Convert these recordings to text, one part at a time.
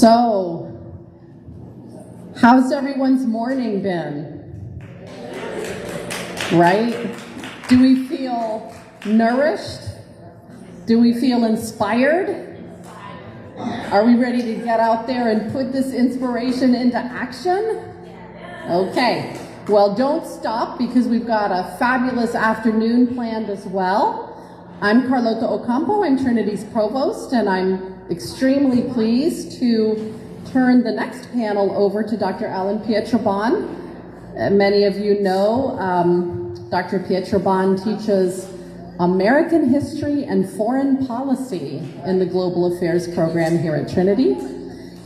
So, how's everyone's morning been? Right? Do we feel nourished? Do we feel inspired? Are we ready to get out there and put this inspiration into action? Okay. Well, don't stop because we've got a fabulous afternoon planned as well. I'm Carlota Ocampo, I'm Trinity's provost, and I'm extremely pleased to turn the next panel over to Dr. Alan Pietrobon. Many of you know Dr. Pietrobon teaches American history and foreign policy in the Global Affairs program here at Trinity.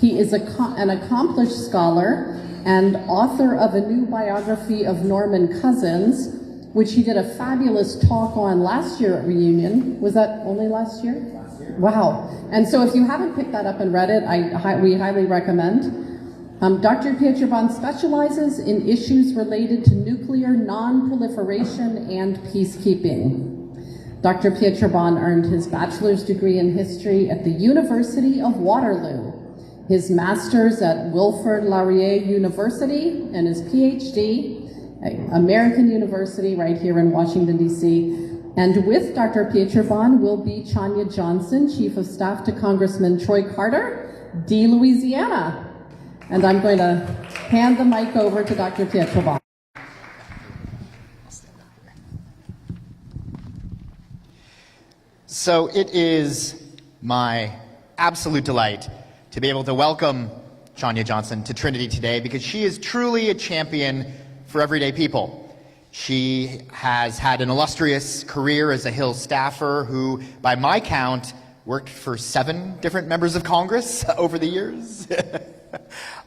He is an accomplished scholar and author of a new biography of Norman Cousins, which he did a fabulous talk on last year at Reunion. Was that only last year? Last year. Wow. And so if you haven't picked that up and read it, we highly recommend. Dr. Pietrobon specializes in issues related to nuclear non-proliferation and peacekeeping. Dr. Pietrobon earned his bachelor's degree in history at the University of Waterloo, his master's at Wilfrid Laurier University, and his PhD American University right here in Washington, D.C. And with Dr. Pietrobon will be Chonya Johnson, Chief of Staff to Congressman Troy Carter, D. Louisiana. And I'm going to hand the mic over to Dr. Pietrobon. So it is my absolute delight to be able to welcome Chonya Johnson to Trinity today because she is truly a champion for everyday people. She has had an illustrious career as a Hill staffer who, by my count, worked for 7 different members of Congress over the years.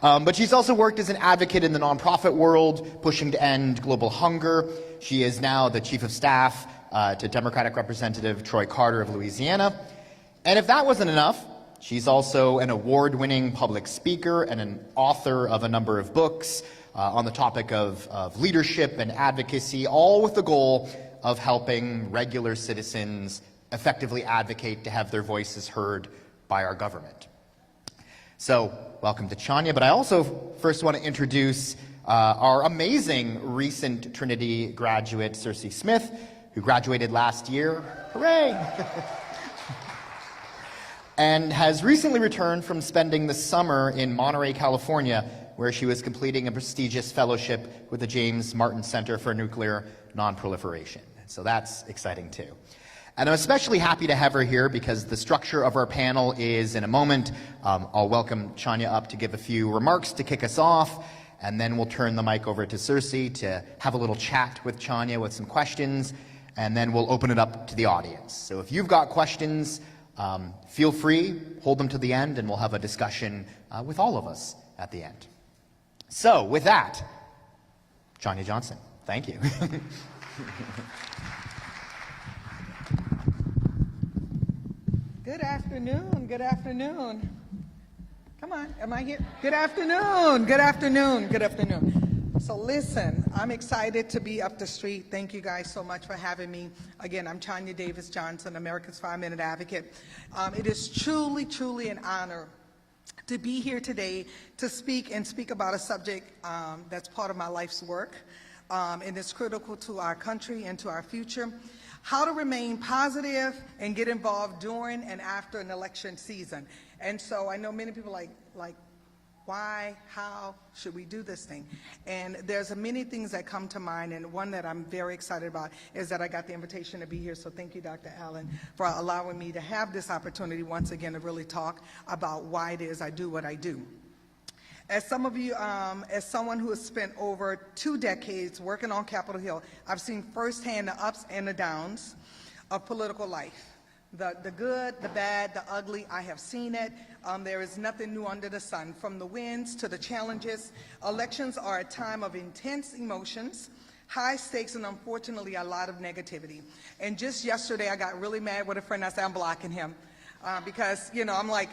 But she's also worked as an advocate in the nonprofit world, pushing to end global hunger. She is now the Chief of Staff to Democratic Representative Troy Carter of Louisiana. And if that wasn't enough, she's also an award-winning public speaker and an author of a number of books on the topic of leadership and advocacy, all with the goal of helping regular citizens effectively advocate to have their voices heard by our government. So, welcome to Chonya, but I also first want to introduce our amazing recent Trinity graduate, Sircey Smith, who graduated last year. Hooray! And has recently returned from spending the summer in Monterey, California, where she was completing a prestigious fellowship with the James Martin Center for Nuclear Nonproliferation. So that's exciting too. And I'm especially happy to have her here because the structure of our panel is, in a moment, I'll welcome Chonya up to give a few remarks to kick us off, and then we'll turn the mic over to Sircey to have a little chat with Chonya with some questions, and then we'll open it up to the audience. So if you've got questions, feel free, hold them to the end, and we'll have a discussion with all of us at the end. So, with that, Chonya Johnson, thank you. Good afternoon, good afternoon. Come on, am I here? Good afternoon, good afternoon, good afternoon. So listen, I'm excited to be up the street. Thank you guys so much for having me. Again, I'm Chonya Davis Johnson, America's 5-Minute Advocate. It is truly, truly an honor to be here today to speak about a subject that's part of my life's work, and it's critical to our country and to our future. How to remain positive and get involved during and after an election season. And so I know many people like why, how should we do this thing? And there's many things that come to mind, and one that I'm very excited about is that I got the invitation to be here. So thank you, Dr. Allen, for allowing me to have this opportunity once again to really talk about why it is I do what I do. As some of you, as someone who has spent over 2 decades working on Capitol Hill, I've seen firsthand the ups and the downs of political life. The good, the bad, the ugly, I have seen it. There is nothing new under the sun. From the wins to the challenges, elections are a time of intense emotions, high stakes, and unfortunately a lot of negativity. And just yesterday I got really mad with a friend. I said, I'm blocking him. Because, you know, I'm like,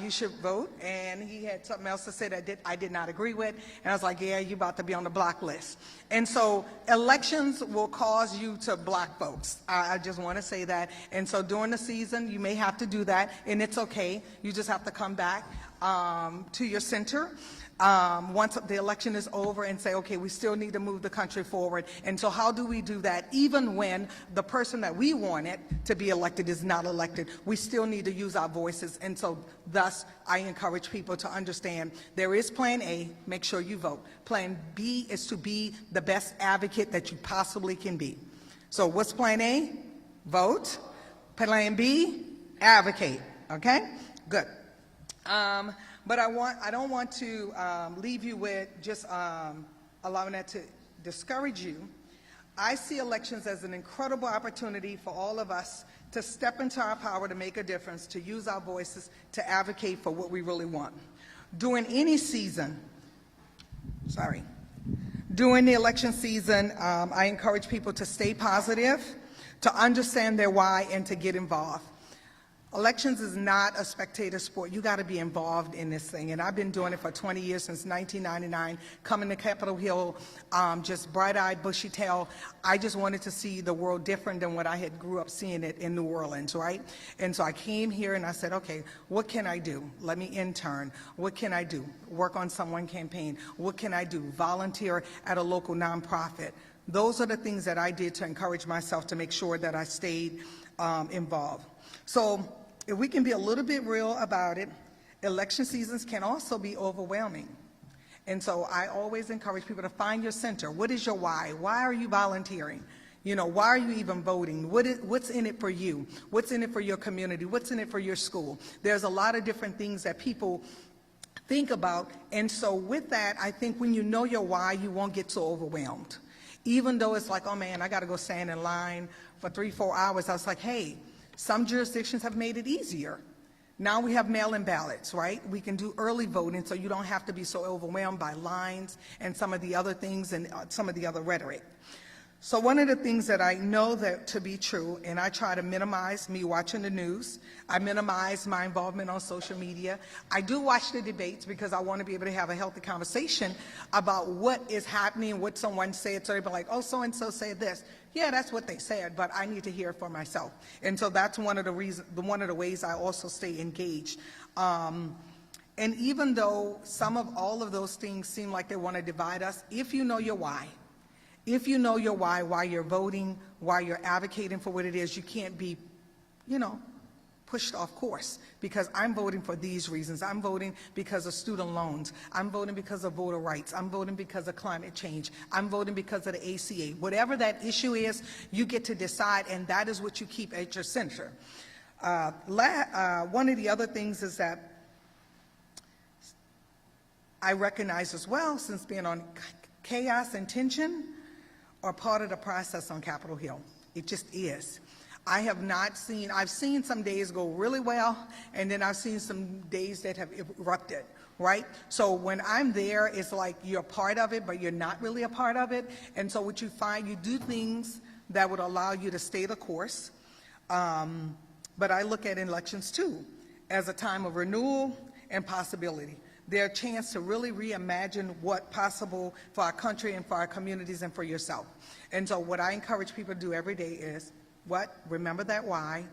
you should vote, and he had something else to say that I did not agree with, and I was like, yeah, you're about to be on the block list. And so elections will cause you to block folks. I just want to say that. And so during the season, you may have to do that, and it's okay. You just have to come back. to your center once the election is over and say, okay, we still need to move the country forward. And so how do we do that even when the person that we wanted to be elected is not elected? We still need to use our voices. And so thus, I encourage people to understand there is Plan A, make sure you vote. Plan B is to be the best advocate that you possibly can be. So what's Plan A? Vote. Plan B, advocate. Okay? Good. But I don't want to leave you with just allowing that to discourage you. I see elections as an incredible opportunity for all of us to step into our power to make a difference, to use our voices, to advocate for what we really want. During any season, during the election season, I encourage people to stay positive, to understand their why, and to get involved. Elections is not a spectator sport. You got to be involved in this thing. And I've been doing it for 20 years, since 1999, coming to Capitol Hill, just bright-eyed, bushy-tailed. I just wanted to see the world different than what I had grew up seeing it in New Orleans, right? And so I came here and I said, okay, what can I do? Let me intern. What can I do? Work on someone campaign. What can I do? Volunteer at a local nonprofit. Those are the things that I did to encourage myself to make sure that I stayed involved. So if we can be a little bit real about it, election seasons can also be overwhelming. And so I always encourage people to find your center. What is your why? Why are you volunteering? You know, why are you even voting? What's in it for you? What's in it for your community? What's in it for your school? There's a lot of different things that people think about. And so with that, I think when you know your why, you won't get so overwhelmed. Even though it's like, oh man, I got to go stand in line for 3-4 hours. I was like, hey, some jurisdictions have made it easier. Now we have mail-in ballots, right? We can do early voting, so you don't have to be so overwhelmed by lines and some of the other things and some of the other rhetoric. So one of the things that I know that to be true, and I try to minimize me watching the news, I minimize my involvement on social media. I do watch the debates because I want to be able to have a healthy conversation about what is happening, what someone said, so they'll be like, oh, so-and-so said this. Yeah, that's what they said, but I need to hear it for myself. And so that's one of the ways I also stay engaged. And even though some of all of those things seem like they want to divide us, if you know your why, if you know your why you're voting, why you're advocating for what it is, you can't be, pushed off course, because I'm voting for these reasons. I'm voting because of student loans. I'm voting because of voter rights. I'm voting because of climate change. I'm voting because of the ACA. Whatever that issue is, you get to decide, and that is what you keep at your center. One of the other things is that I recognize as well, since being on chaos and tension are part of the process on Capitol Hill. It just is. I've seen some days go really well, and then I've seen some days that have erupted, right? So when I'm there, it's like you're a part of it, but you're not really a part of it. And so what you find, you do things that would allow you to stay the course. But I look at elections too as a time of renewal and possibility. They're a chance to really reimagine what's possible for our country and for our communities and for yourself. And so what I encourage people to do every day is, remember that why.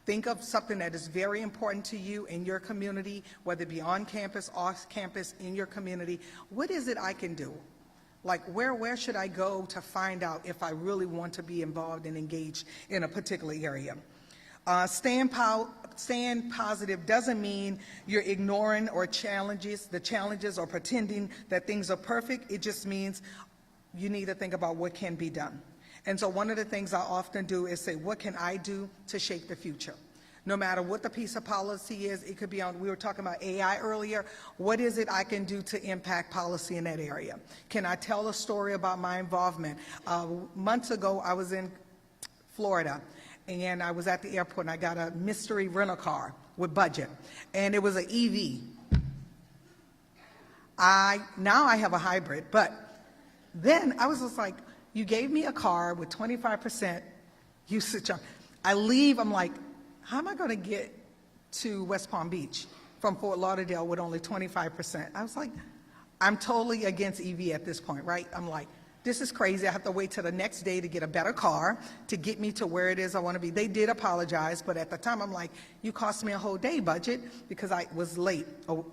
Think of something that is very important to you in your community, whether it be on campus, off campus, in your community. What is it I can do? Like, where should I go to find out if I really want to be involved and engaged in a particular area? Staying positive doesn't mean you're ignoring the challenges or pretending that things are perfect. It just means you need to think about what can be done. And so one of the things I often do is say, what can I do to shape the future? No matter what the piece of policy is, it could be we were talking about AI earlier. What is it I can do to impact policy in that area? Can I tell a story about my involvement? Months ago, I was in Florida, and I was at the airport, and I got a mystery rental car with budget, and it was an EV. Now I have a hybrid, but then I was just like, you gave me a car with 25% usage. I leave, I'm like, how am I going to get to West Palm Beach from Fort Lauderdale with only 25%? I was like, I'm totally against EV at this point, right? I'm like, This is crazy. I have to wait till the next day to get a better car to get me to where it is I want to be. They did apologize, but at the time I'm like, you cost me a whole day budget because I was late. Oh,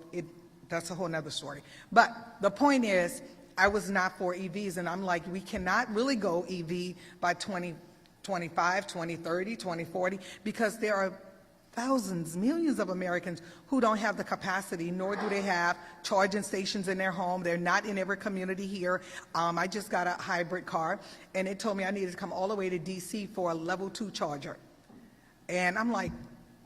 that's a whole nother story. But the point is, I was not for EVs, and I'm like, we cannot really go EV by 2025, 2030, 2040, because there are thousands, millions of Americans who don't have the capacity, nor do they have charging stations in their home. They're not in every community here. I just got a hybrid car, and it told me I needed to come all the way to DC for a level 2 charger. And I'm like,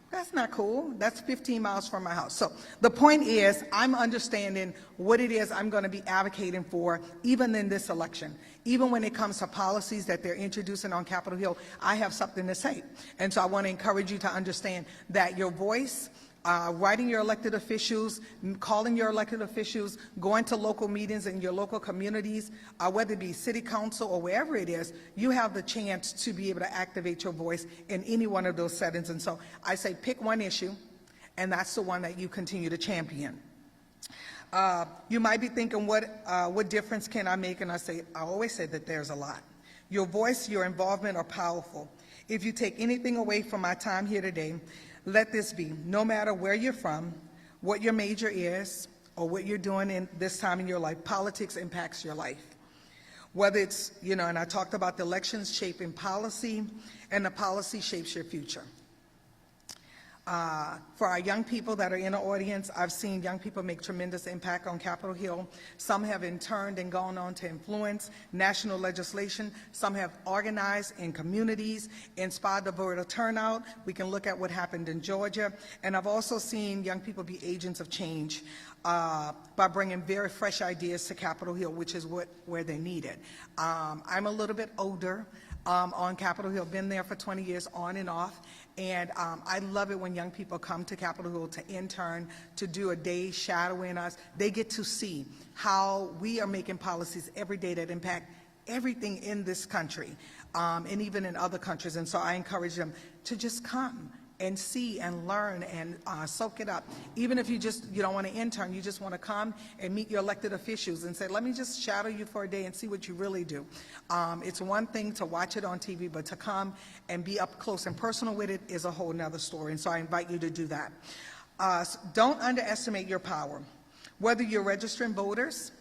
that's not cool. That's 15 miles from my house. So the point is, I'm understanding what it is I'm going to be advocating for, even in this election. Even when it comes to policies that they're introducing on Capitol Hill, I have something to say. And so I want to encourage you to understand that your voice, writing your elected officials, calling your elected officials, going to local meetings in your local communities, whether it be city council or wherever it is, you have the chance to be able to activate your voice in any one of those settings. And so I say pick one issue, and that's the one that you continue to champion. You might be thinking, what difference can I make? And I always say that there's a lot. Your voice, your involvement are powerful. If you take anything away from my time here today, let this be: no matter where you're from, what your major is, or what you're doing in this time in your life, politics impacts your life. Whether it's, and I talked about the elections shaping policy, and the policy shapes your future. For our young people that are in the audience, I've seen young people make tremendous impact on Capitol Hill. Some have in turn and gone on to influence national legislation. Some have organized in communities, inspired the voter turnout. We can look at what happened in Georgia. And I've also seen young people be agents of change by bringing very fresh ideas to Capitol Hill, which is where they need it. I'm a little bit older on Capitol Hill, been there for 20 years on and off. And I love it when young people come to Capitol Hill to intern, to do a day shadowing us. They get to see how we are making policies every day that impact everything in this country, and even in other countries. And so I encourage them to just come and see and learn and soak it up. Even if you don't want to intern, you just want to come and meet your elected officials and say, let me just shadow you for a day and see what you really do. It's one thing to watch it on TV, but to come and be up close and personal with it is a whole nother story. And so I invite you to do that. Don't underestimate your power. Whether you're registering voters,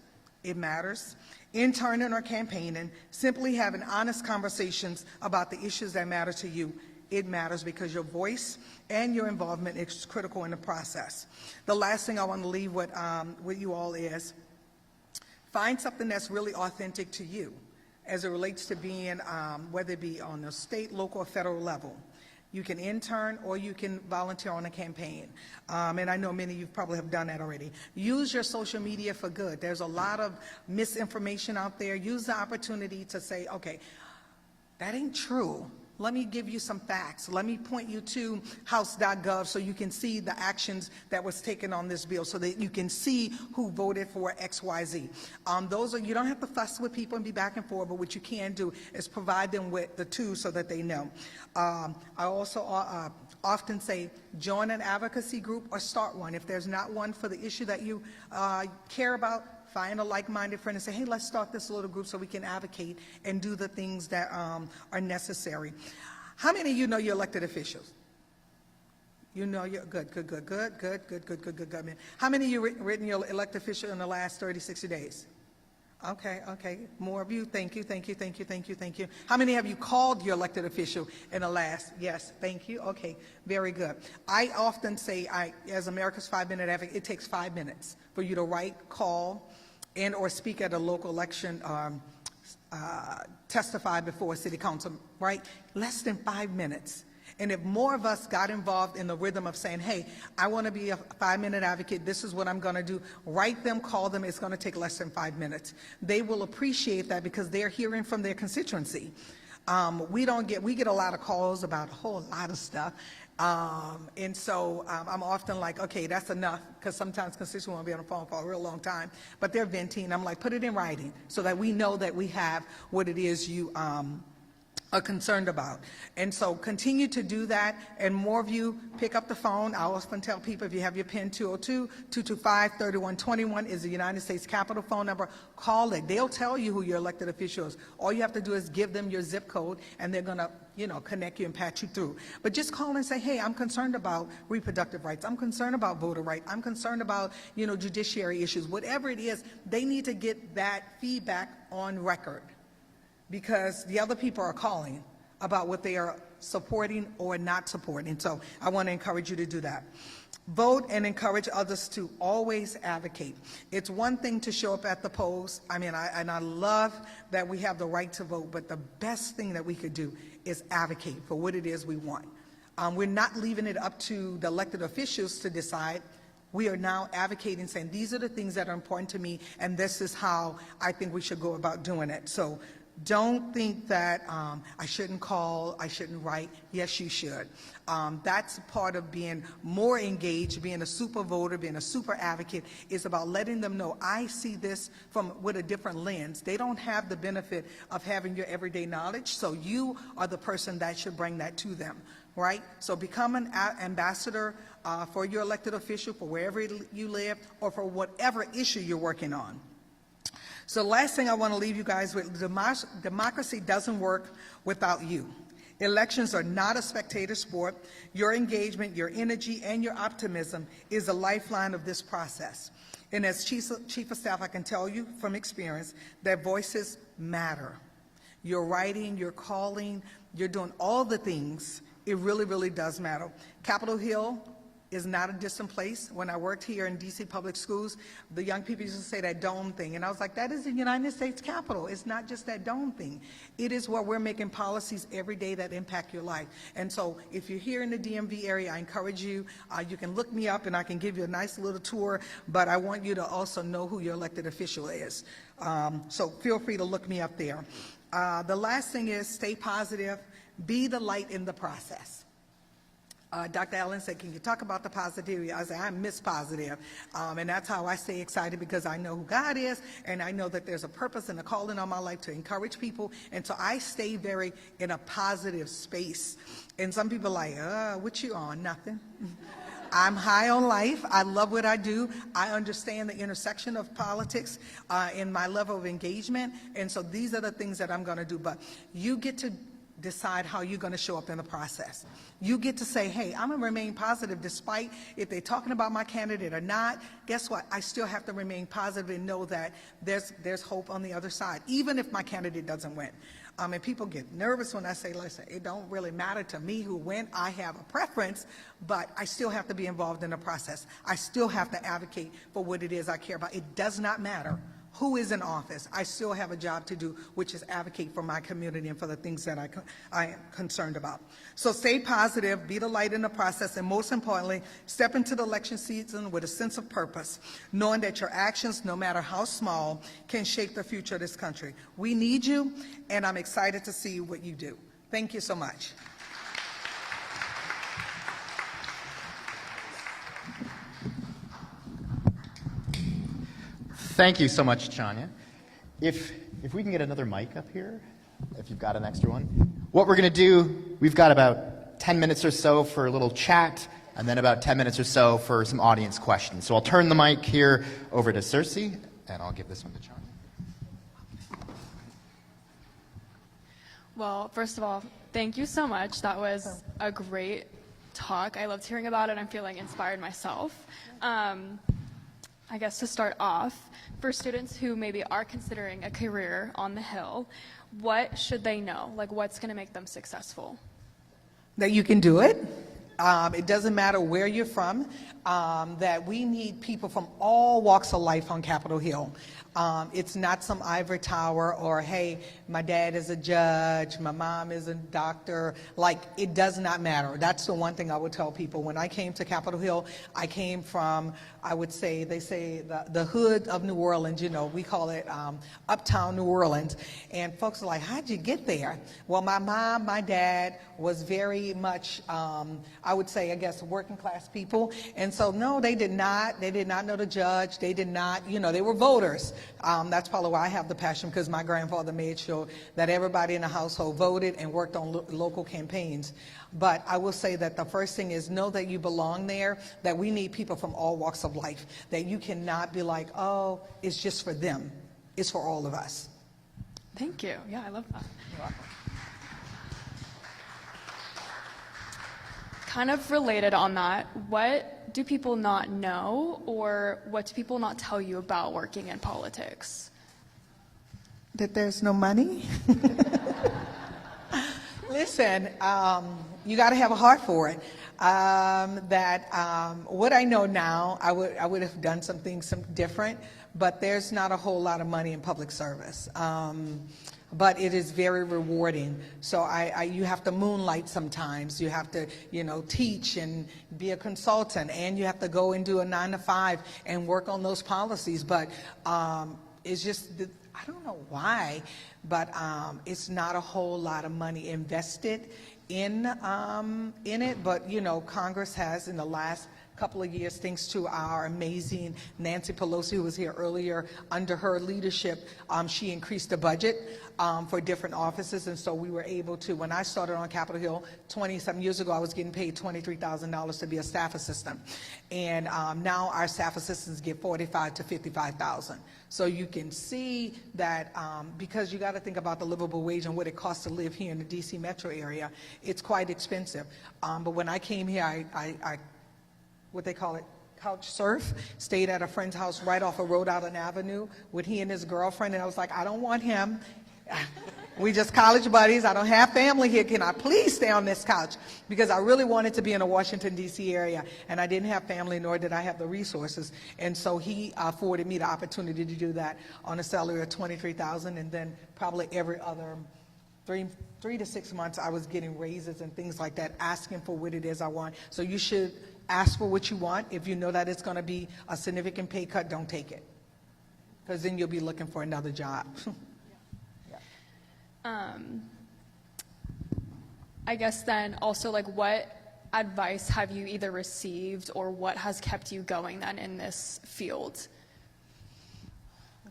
it matters, interning or campaigning, simply having honest conversations about the issues that matter to you, it matters, because your voice and your involvement is critical in the process. The last thing I want to leave with you all is find something that's really authentic to you as it relates to being, whether it be on the state, local, or federal level. You can intern or you can volunteer on a campaign. And I know many of you probably have done that already. Use your social media for good. There's a lot of misinformation out there. Use the opportunity to say, okay, that ain't true. Let me give you some facts. Let me point you to house.gov so you can see the actions that was taken on this bill, so that you can see who voted for XYZ. You don't have to fuss with people and be back and forth, but what you can do is provide them with the tools so that they know. I also often say, join an advocacy group or start one. If there's not one for the issue that you care about, find a like-minded friend and say, hey, let's start this little group so we can advocate and do the things that are necessary. How many of you know your elected officials? You know you're good. How many of you written your elected official in the last 30, 60 days? Okay. More of you. Thank you. How many have you called your elected official in the last? Yes, thank you. Okay, very good. I often say, as America's 5-minute advocate, it takes 5 minutes for you to write, call, and or speak at a local election, testify before a city council, right? Less than 5 minutes. And if more of us got involved in the rhythm of saying, hey, I want to be a 5-minute advocate, this is what I'm going to do, write them, call them, it's going to take less than 5 minutes. They will appreciate that because they're hearing from their constituency. We get a lot of calls about a whole lot of stuff. And so I'm often like, okay, that's enough, because sometimes constituents want to be on the phone for a real long time, but they're venting. I'm like, put it in writing so that we know that we have what it is you are concerned about. And so continue to do that, and more of you pick up the phone. I often tell people, if you have your PIN 202-225-3121 is the United States Capitol phone number. Call it. They'll tell you who your elected official is. All you have to do is give them your zip code, and they're going to, connect you and patch you through. But just call and say, hey, I'm concerned about reproductive rights. I'm concerned about voter rights. I'm concerned about, judiciary issues. Whatever it is, they need to get that feedback on record, because the other people are calling about what they are supporting or not supporting. So I want to encourage you to do that. Vote and encourage others to always advocate. It's one thing to show up at the polls. I love that we have the right to vote, but the best thing that we could do is advocate for what it is we want. We're not leaving it up to the elected officials to decide. We are now advocating, saying these are the things that are important to me, and this is how I think we should go about doing it. So don't think that I shouldn't call, I shouldn't write. Yes, you should. That's part of being more engaged, being a super voter, being a super advocate, is about letting them know I see this with a different lens. They don't have the benefit of having your everyday knowledge, so you are the person that should bring that to them, right? So become an ambassador for your elected official, for wherever you live, or for whatever issue you're working on. So the last thing I want to leave you guys with, democracy doesn't work without you. Elections are not a spectator sport. Your engagement, your energy, and your optimism is a lifeline of this process. And as Chief of Staff, I can tell you from experience that voices matter. You're writing, you're calling, you're doing all the things. It really, really does matter. Capitol Hill is not a distant place. When I worked here in DC public schools, the young people used to say that dome thing, and I was like, that is the United States Capitol. It's not just that dome thing. It is where we're making policies every day that impact your life. And so if you're here in the DMV area, I encourage you, you can look me up and I can give you a nice little tour, but I want you to also know who your elected official is. So feel free to look me up there. The last thing is stay positive, be the light in the process. Dr. Allen said, can you talk about the positivity? I said, I'm Miss Positive. And that's how I stay excited, because I know who God is, and I know that there's a purpose and a calling on my life to encourage people. And so I stay very in a positive space. And some people are like, what you on? Nothing. I'm high on life. I love what I do. I understand the intersection of politics in my level of engagement. And so these are the things that I'm going to do. But you get to decide how you're going to show up in the process. You get to say, hey, I'm going to remain positive despite if they're talking about my candidate or not. Guess what? I still have to remain positive and know that there's hope on the other side, even if my candidate doesn't win. And people get nervous when I say, listen, it don't really matter to me who wins. I have a preference, but I still have to be involved in the process. I still have to advocate for what it is I care about. It does not matter who is in office. I still have a job to do, which is advocate for my community and for the things that I am concerned about. So stay positive, be the light in the process, and most importantly, step into the election season with a sense of purpose, knowing that your actions, no matter how small, can shape the future of this country. We need you, and I'm excited to see what you do. Thank you so much. Thank you so much, Chonya. If we can get another mic up here, if you've got an extra one. What we're going to do, we've got about 10 minutes or so for a little chat, and then about 10 minutes or so for some audience questions. So I'll turn the mic here over to Sircey, and I'll give this one to Chonya. Well, first of all, thank you so much. That was a great talk. I loved hearing about it. I'm feeling inspired myself. I guess to start off, for students who maybe are considering a career on the Hill, what should they know? Like, what's going to make them successful? That you can do it. It doesn't matter where you're from, that we need people from all walks of life on Capitol Hill. It's not some ivory tower or, hey, my dad is a judge, my mom is a doctor. Like, it does not matter. That's the one thing I would tell people. When I came to Capitol Hill, I came from, I would say, they say the hood of New Orleans, we call it uptown New Orleans. And folks are like, how'd you get there? Well, my mom, my dad was very much, I would say, I guess, working class people. And And so, no, they did not. They did not know the judge. They did not, they were voters. That's probably why I have the passion, because my grandfather made sure that everybody in the household voted and worked on local campaigns. But I will say that the first thing is know that you belong there, that we need people from all walks of life, that you cannot be like, oh, it's just for them. It's for all of us. Thank you. Yeah, I love that. You're welcome. Kind of related on that, what do people not know, or what do people not tell you about working in politics? That there's no money? Listen, you got to have a heart for it. What I know now, I would have done some different, but there's not a whole lot of money in public service. But it is very rewarding. So you have to moonlight sometimes. You have to, teach and be a consultant, and you have to go and do a 9-to-5 and work on those policies. But it's just, I don't know why, but it's not a whole lot of money invested in it. But Congress has, in the last couple of years, thanks to our amazing Nancy Pelosi, who was here earlier, under her leadership, she increased the budget for different offices. And so we were able to, when I started on Capitol Hill 20-some years ago, I was getting paid $23,000 to be a staff assistant. And now our staff assistants get $45,000 to $55,000. So you can see that because you got to think about the livable wage and what it costs to live here in the DC metro area, it's quite expensive. But when I came here, I what they call it, couch surf, stayed at a friend's house right off of Rhode Island Avenue with he and his girlfriend, and I was like, I don't want him. We just college buddies. I don't have family here. Can I please stay on this couch? Because I really wanted to be in the Washington, D.C. area, and I didn't have family, nor did I have the resources. And so he afforded me the opportunity to do that on a salary of $23,000, and then probably every other 3 to 6 months I was getting raises and things like that, asking for what it is I want. So you should ask for what you want. If you know that it's going to be a significant pay cut, don't take it, because then you'll be looking for another job. I guess then also, like, what advice have you either received or what has kept you going then in this field?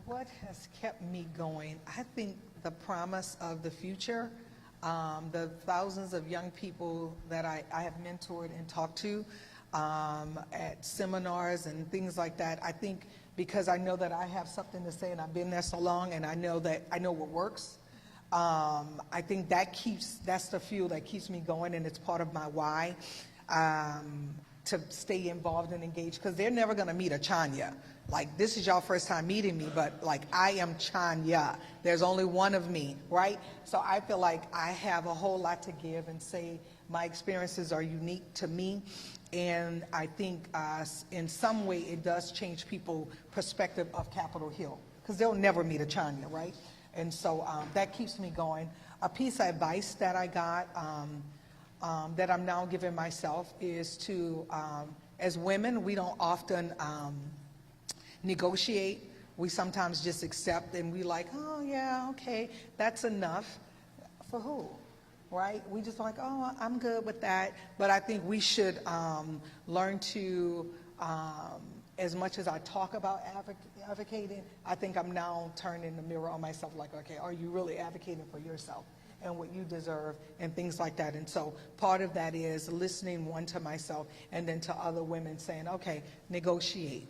What has kept me going? I think the promise of the future, the thousands of young people that I have mentored and talked to at seminars and things like that. I think because I know that I have something to say and I've been there so long, and I know what works. I think that's the fuel that keeps me going, and it's part of my why to stay involved and engaged, because they're never going to meet a Chonya. Like, this is y'all first time meeting me, but like, I am Chonya. There's only one of me, right? So I feel like I have a whole lot to give and say. My experiences are unique to me, and I think in some way it does change people's perspective of Capitol Hill, because they'll never meet a Chonya, right? And so that keeps me going. A piece of advice that I got that I'm now giving myself is to, as women, we don't often negotiate. We sometimes just accept, and we like, oh yeah, okay, that's enough. For who? Right? We just like, oh, I'm good with that. But I think we should learn to, as much as I talk about advocating, I think I'm now turning the mirror on myself, like, okay, are you really advocating for yourself and what you deserve and things like that? And so part of that is listening, one, to myself, and then to other women, saying, okay, negotiate.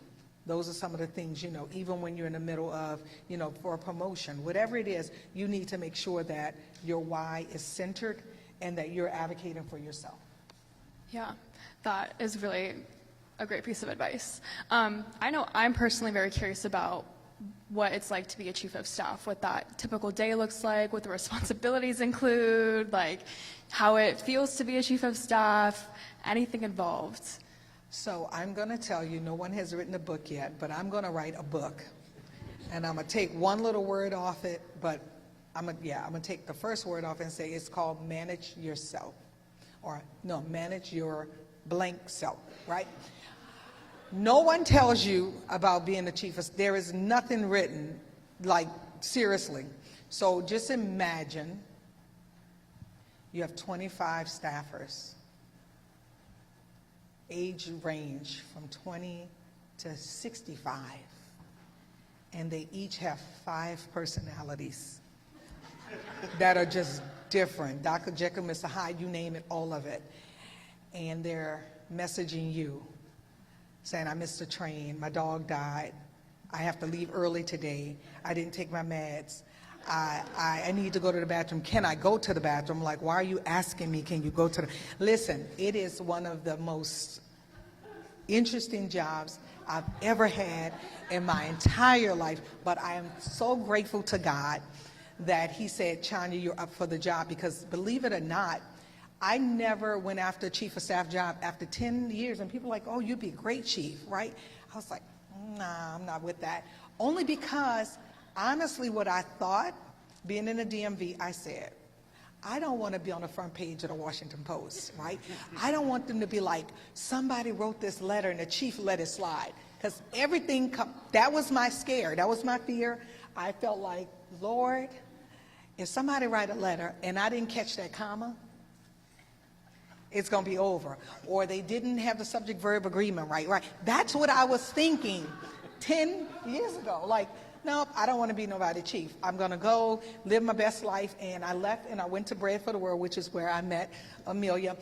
Those are some of the things, even when you're in the middle of, for a promotion, whatever it is, you need to make sure that your why is centered and that you're advocating for yourself. Yeah, that is really a great piece of advice. I know I'm personally very curious about what it's like to be a chief of staff, what that typical day looks like, what the responsibilities include, like how it feels to be a chief of staff, anything involved. So I'm going to tell you, no one has written a book yet, but I'm going to write a book. And I'm going to take one little word off it, but I'm going to take the first word off and say it's called manage yourself. Or no, manage your blank self, right? No one tells you about being the chief of staff. There is nothing written, like, seriously. So just imagine you have 25 staffers. age range from 20 to 65, and they each have 5 personalities that are just different. Dr. Jekyll, Mr. Hyde, you name it, all of it. And they're messaging you, saying, I missed the train, my dog died, I have to leave early today, I didn't take my meds, I need to go to the bathroom, can I go to the bathroom? Like, why are you asking me, can you go to the... Listen, it is one of the most interesting jobs I've ever had in my entire life, but I am so grateful to God that he said, Chonya, you're up for the job, because believe it or not, I never went after a chief of staff job after 10 years, and people are like, oh, you'd be a great chief, right? I was like, nah, I'm not with that. Only because, honestly, what I thought, being in the DMV, I said, I don't want to be on the front page of the Washington Post, right? I don't want them to be like, somebody wrote this letter and the chief let it slide. Because everything, that was my scare, that was my fear. I felt like, Lord, if somebody write a letter and I didn't catch that comma, it's going to be over. Or they didn't have the subject-verb agreement right. That's what I was thinking 10 years ago. Like, nope, I don't want to be nobody chief. I'm going to go live my best life. And I left and I went to Bread for the World, which is where I met Amelia.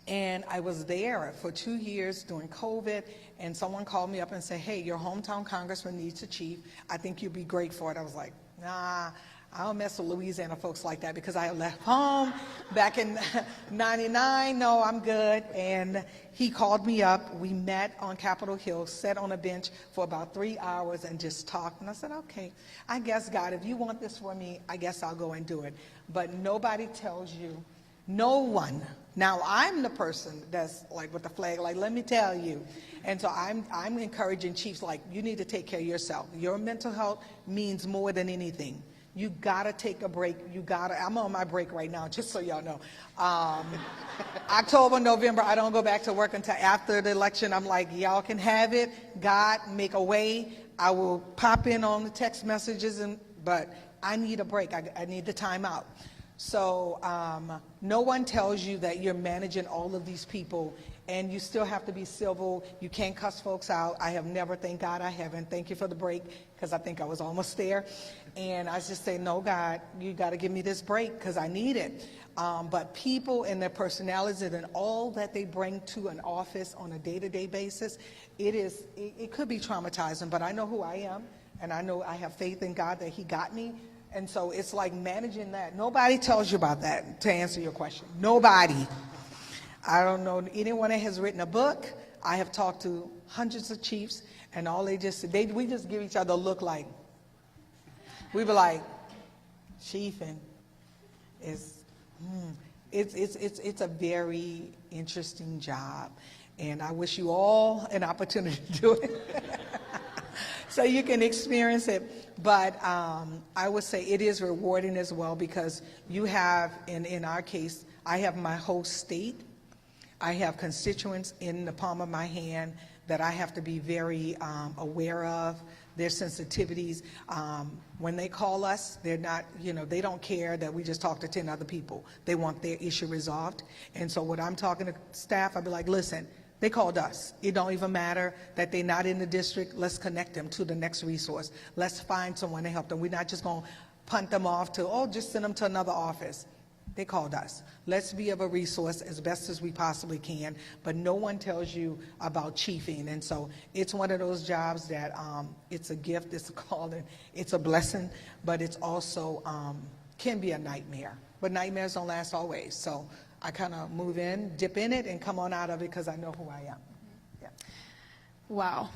And I was there for 2 years during COVID. And someone called me up and said, hey, your hometown congressman needs a chief. I think you'd be great for it. I was like, nah, I don't mess with Louisiana folks like that, because I left home back in 99. No, I'm good. And he called me up. We met on Capitol Hill, sat on a bench for about 3 hours and just talked. And I said, okay, I guess, God, if you want this for me, I guess I'll go and do it. But nobody tells you, no one. Now, I'm the person that's like with the flag, like, let me tell you. And so I'm encouraging chiefs, like, you need to take care of yourself. Your mental health means more than anything. You gotta take a break. I'm on my break right now, just so y'all know. October, November, I don't go back to work until after the election. I'm like, y'all can have it. God, make a way. I will pop in on the text messages, but I need a break. I need the time out. So no one tells you that you're managing all of these people, and you still have to be civil. You can't cuss folks out. I have never, thank God I haven't. Thank you for the break, because I think I was almost there. And I just say, no, God, you got to give me this break, because I need it. But people and their personalities and all that they bring to an office on a day-to-day basis, it could be traumatizing, but I know who I am, and I know I have faith in God that he got me. And so it's like managing that. Nobody tells you about that, to answer your question. Nobody. I don't know anyone that has written a book. I have talked to hundreds of chiefs, and all they just said, we just give each other a look like, we were like, chiefing is, it's a very interesting job, and I wish you all an opportunity to do it. So you can experience it. But I would say it is rewarding as well, because you have, in our case, I have my whole state. I have constituents in the palm of my hand that I have to be very aware of, their sensitivities. When they call us, they're not, they don't care that we just talk to 10 other people. They want their issue resolved. And so when I'm talking to staff, I'll be like, listen, they called us. It don't even matter that they're not in the district. Let's connect them to the next resource. Let's find someone to help them. We're not just going to punt them off to, just send them to another office. They called us. Let's be of a resource as best as we possibly can, but no one tells you about chiefing. And so it's one of those jobs that it's a gift, it's a calling, it's a blessing, but it's also can be a nightmare. But nightmares don't last always. So I kind of move in, dip in it, and come on out of it, because I know who I am. Yeah. Wow.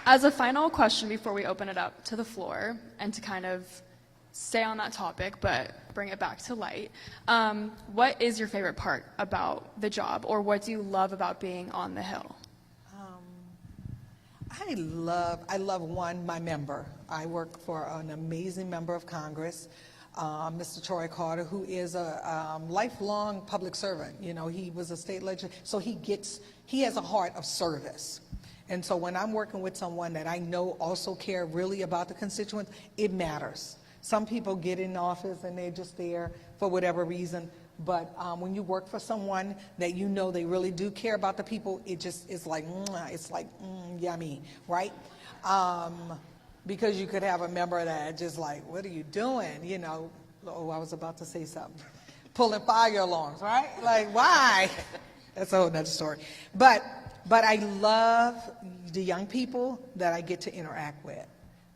As a final question before we open it up to the floor, and to kind of stay on that topic but bring it back to light, what is your favorite part about the job, or what do you love about being on the Hill? I love my member. I work for an amazing member of Congress, Mr. Troy Carter, who is a lifelong public servant. He was a state legislator, so he has a heart of service. And so when I'm working with someone that I know also care really about the constituents, it matters. Some people get in office and they're just there for whatever reason. But when you work for someone that you know they really do care about the people, it just is like, yummy, right? Because you could have a member that just like, what are you doing? You know, oh, I was about to say something. Pulling fire alarms, right? Like, why? That's a whole nother story. But I love the young people that I get to interact with.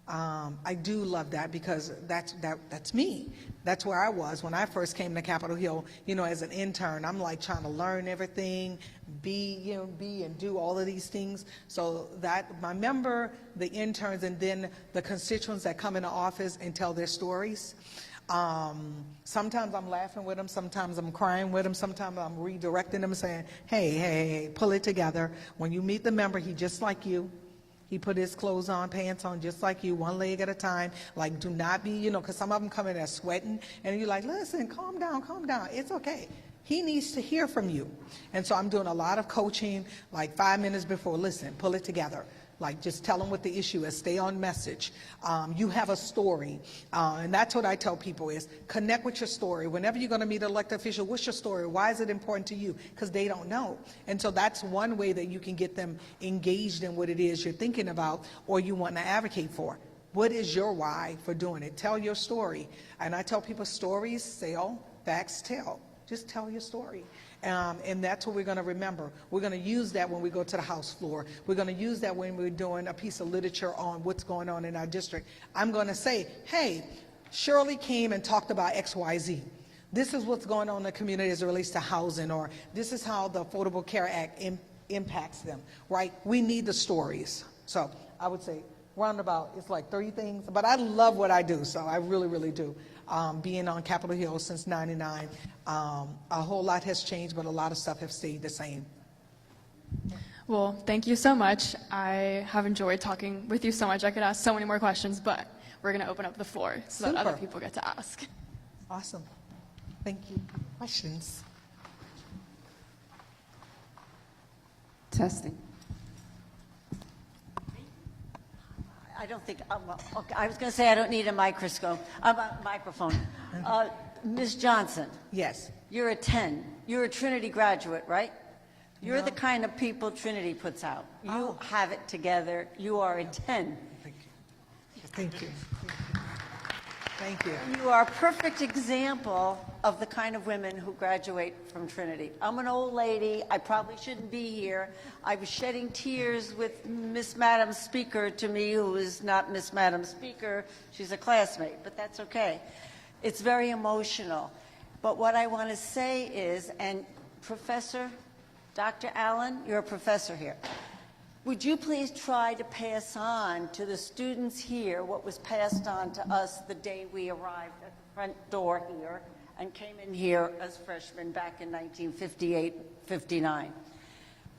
I do love that because that's me. That's where I was when I first came to Capitol Hill, you know, as an intern. I'm like trying to learn everything, be and do all of these things. So that my member, the interns, and then the constituents that come into office and tell their stories. Sometimes I'm laughing with them, sometimes I'm crying with them, sometimes I'm redirecting them and saying, hey, pull it together. When you meet the member, he's just like you. He put his clothes on, pants on, just like you, one leg at a time. Like, do not be, you know, because some of them come in there sweating, and you're like, listen, calm down. It's okay. He needs to hear from you. And so I'm doing a lot of coaching, like 5 minutes before, listen, pull it together. Like, just tell them what the issue is. Stay on message. You have a story. And that's what I tell people is connect with your story. Whenever you're going to meet an elected official, what's your story? Why is it important to you? Because they don't know. And so that's one way that you can get them engaged in what it is you're thinking about or you want to advocate for. What is your why for doing it? Tell your story. And I tell people stories sell, facts tell. Just tell your story. And that's what we're going to remember. We're going to use that when we go to the House floor. We're going to use that when we're doing a piece of literature on what's going on in our district. I'm going to say, hey, Shirley came and talked about XYZ. This is what's going on in the community as it relates to housing, or this is how the Affordable Care Act impacts them, right? We need the stories. So I would say roundabout, it's like 3 things. But I love what I do, so I really, really do. Being on Capitol Hill since '99, a whole lot has changed, but a lot of stuff has stayed the same. Well, thank you so much. I have enjoyed talking with you so much. I could ask so many more questions, but we're going to open up the floor so that other people get to ask. Awesome. Thank you. Questions? Testing. I don't think, okay, I was going to say I don't need a microphone. Ms. Johnson, Yes. you're a 10. You're a Trinity graduate, right? You're the kind of people Trinity puts out. You have it together. You are a 10. Thank you. Thank you. Thank you. You are a perfect example of the kind of women who graduate from Trinity. I'm an old lady. I probably shouldn't be here. I was shedding tears with Miss Madam Speaker to me, who is not Miss Madam Speaker. She's a classmate, but that's okay. It's very emotional. But what I want to say is, and Professor, Dr. Allen, you're a professor here. Would you please try to pass on to the students here what was passed on to us the day we arrived at the front door here and came in here as freshmen back in 1958-59.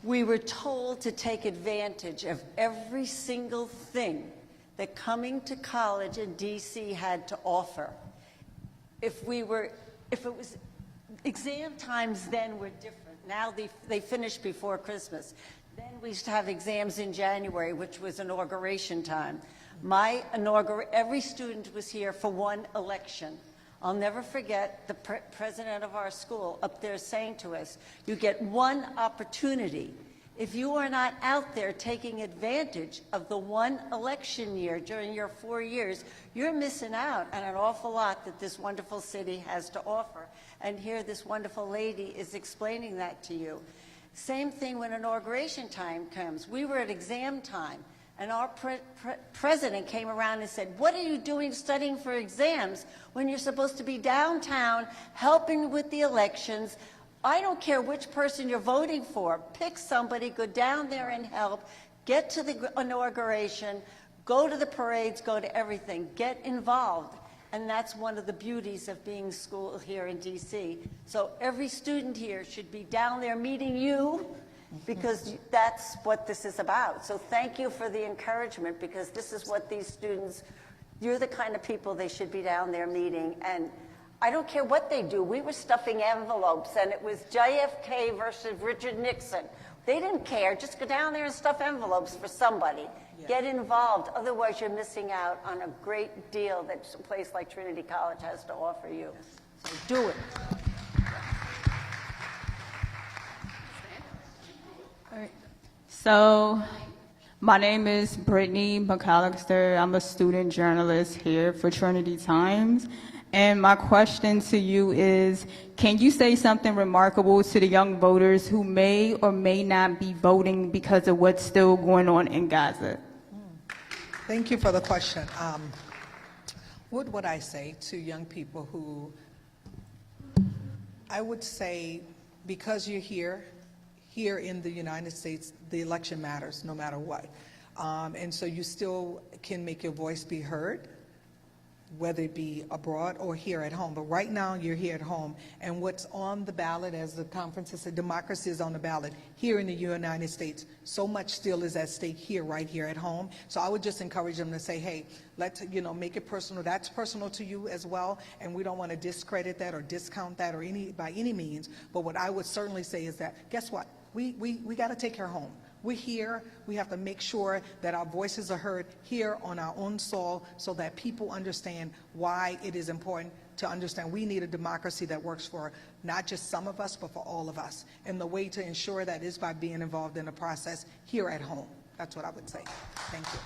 We were told to take advantage of every single thing that coming to college in D.C. had to offer. If it was, exam times then were different. Now they finish before Christmas. Then we used to have exams in January, which was inauguration time. Every student was here for one election. I'll never forget the president of our school up there saying to us, you get one opportunity. If you are not out there taking advantage of the one election year during your 4 years, you're missing out on an awful lot that this wonderful city has to offer. And here this wonderful lady is explaining that to you. Same thing when inauguration time comes. We were at exam time, and our president came around and said, what are you doing studying for exams when you're supposed to be downtown helping with the elections? I don't care which person you're voting for. Pick somebody, go down there and help, get to the inauguration, go to the parades, go to everything, get involved. And that's one of the beauties of being school here in D.C. So every student here should be down there meeting you, because that's what this is about. So thank you for the encouragement, because this is what these students, you're the kind of people they should be down there meeting. And I don't care what they do. We were stuffing envelopes, and it was JFK versus Richard Nixon. They didn't care. Just go down there and stuff envelopes for somebody. Get involved, otherwise you're missing out on a great deal that a place like Trinity College has to offer you. So do it. All right. So, my name is Brittany McAllister. I'm a student journalist here for Trinity Times. And my question to you is, can you say something remarkable to the young voters who may or may not be voting because of what's still going on in Gaza? Thank you for the question. What would I say to young people who, I would say, because you're here in the United States, the election matters no matter what. And so you still can make your voice be heard, whether it be abroad or here at home. But right now, you're here at home, and what's on the ballot, as the conference has said, democracy is on the ballot here in the United States. So much still is at stake here, right here at home. So I would just encourage them to say, hey, let's, make it personal. That's personal to you as well, and we don't want to discredit that or discount that or by any means. But what I would certainly say is that, guess what? We got to take her home. We're here. We have to make sure that our voices are heard here on our own soil so that people understand why it is important to understand we need a democracy that works for not just some of us, but for all of us. And the way to ensure that is by being involved in the process here at home. That's what I would say. Thank you.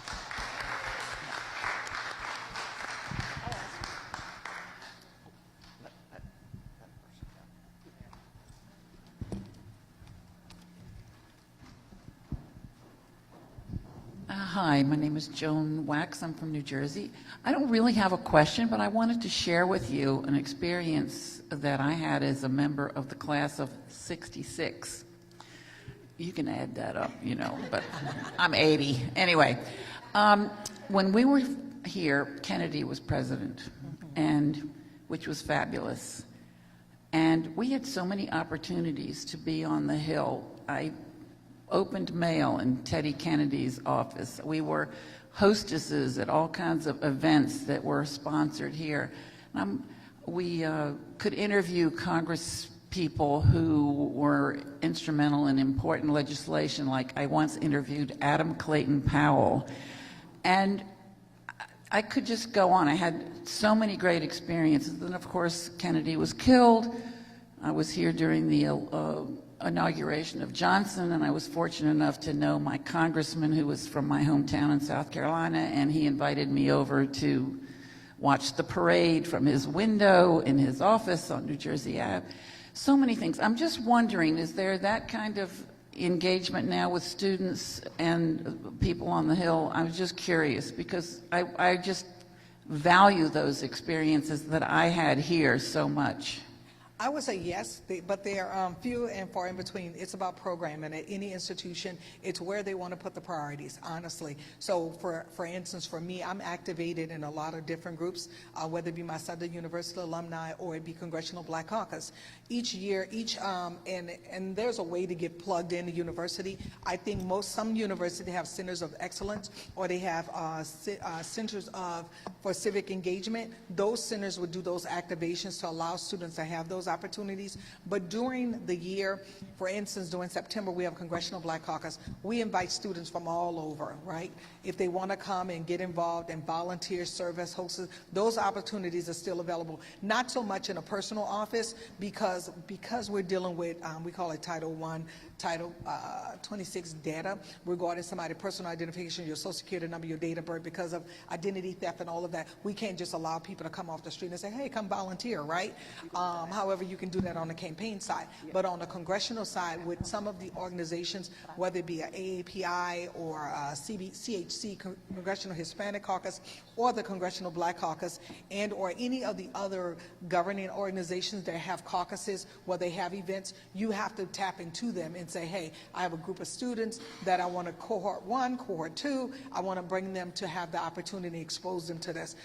Hi, my name is Joan Wax. I'm from New Jersey. I don't really have a question, but I wanted to share with you an experience that I had as a member of the class of '66. You can add that up, but I'm 80. Anyway, when we were here, Kennedy was president, and which was fabulous. And we had so many opportunities to be on the Hill. I opened mail in Teddy Kennedy's office. We were hostesses at all kinds of events that were sponsored here. We could interview Congress people who were instrumental in important legislation, like I once interviewed Adam Clayton Powell. And I could just go on. I had so many great experiences. Then, of course, Kennedy was killed. I was here during the inauguration of Johnson, and I was fortunate enough to know my congressman, who was from my hometown in South Carolina, and he invited me over to watch the parade from his window in his office on New Jersey Ave. So many things. I'm just wondering, is there that kind of engagement now with students and people on the Hill? I was just curious, because I just value those experiences that I had here so much. I would say yes, but they are few and far in between. It's about programming at any institution. It's where they want to put the priorities, honestly. So for instance, for me, I'm activated in a lot of different groups, whether it be my Southern University alumni or it be Congressional Black Caucus. Each year, and there's a way to get plugged in the university. I think some universities have centers of excellence, or they have centers for civic engagement. Those centers would do those activations to allow students to have those opportunities. But during the year, for instance, during September, we have Congressional Black Caucus. We invite students from all over, right? If they want to come and get involved and volunteer, serve as hosts, those opportunities are still available. Not so much in a personal office, because we're dealing with, we call it Title I, Title 26 data regarding somebody's personal identification, your social security number, your date of birth, because of identity theft and all of that. We can't just allow people to come off the street and say, hey, come volunteer, right? However, you can do that on the campaign side. But on the congressional side, with some of the organizations, whether it be a AAPI or CHC, Congressional Hispanic Caucus, or the Congressional Black Caucus, and or any of the other governing organizations that have caucuses where they have events, you have to tap into them and say, hey, I have a group of students that I want to cohort 1, cohort 2, I want to bring them to have the opportunity to expose them to this.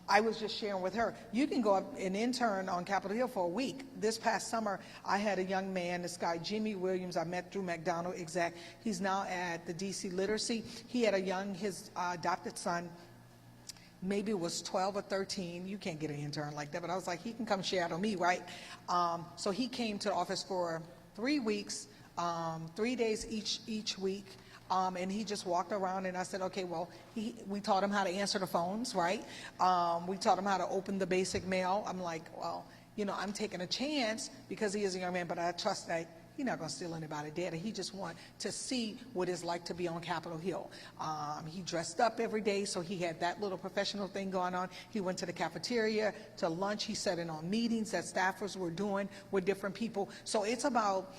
I was just sharing with her, you can go up and intern on Capitol Hill for a week. This past summer, I had a young man, this guy, Jimmy Williams, I met through McDonald Exec. He's now at the DC Literacy. He had his adopted son, maybe it was 12 or 13. You can't get an intern like that, but I was like, he can come shadow me, right? So he came to the office for 3 weeks, 3 days each week. And he just walked around, and I said, okay, well, we taught him how to answer the phones, right? We taught him how to open the basic mail. I'm like, well, you know, I'm taking a chance because he is a young man, but I trust that he's not going to steal anybody's data. He just wants to see what it's like to be on Capitol Hill. He dressed up every day, so he had that little professional thing going on. He went to the cafeteria, to lunch. He sat in on meetings that staffers were doing with different people. So it's about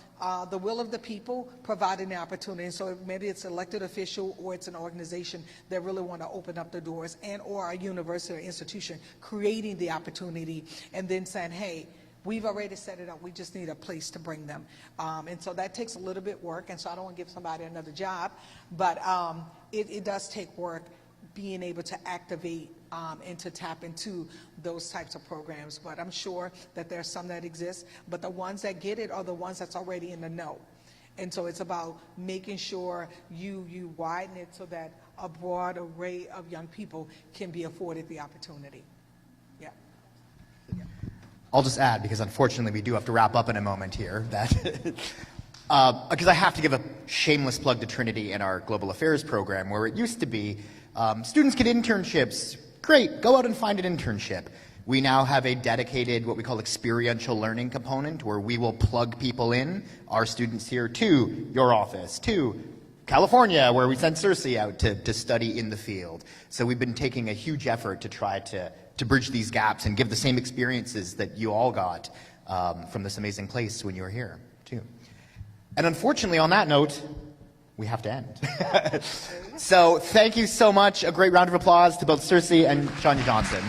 the will of the people providing the opportunity. So maybe it's an elected official or it's an organization that really want to open up the doors, and or a university or institution creating the opportunity and then saying, hey, we've already set it up. We just need a place to bring them. And so that takes a little bit work. And so I don't want to give somebody another job, but it does take work being able to activate and to tap into those types of programs. But I'm sure that there's some that exist, but the ones that get it are the ones that's already in the know. And so it's about making sure you widen it so that a broad array of young people can be afforded the opportunity. Yeah. I'll just add, because unfortunately we do have to wrap up in a moment here, that because I have to give a shameless plug to Trinity and our Global Affairs program, where it used to be students get internships. Great, go out and find an internship. We now have a dedicated, what we call experiential learning component, where we will plug people in, our students here, to your office, to California, where we send Sircey out to study in the field. So we've been taking a huge effort to try to bridge these gaps and give the same experiences that you all got from this amazing place when you were here, too. And unfortunately, on that note, we have to end. So thank you so much. A great round of applause to both Sircey and Chonya Johnson.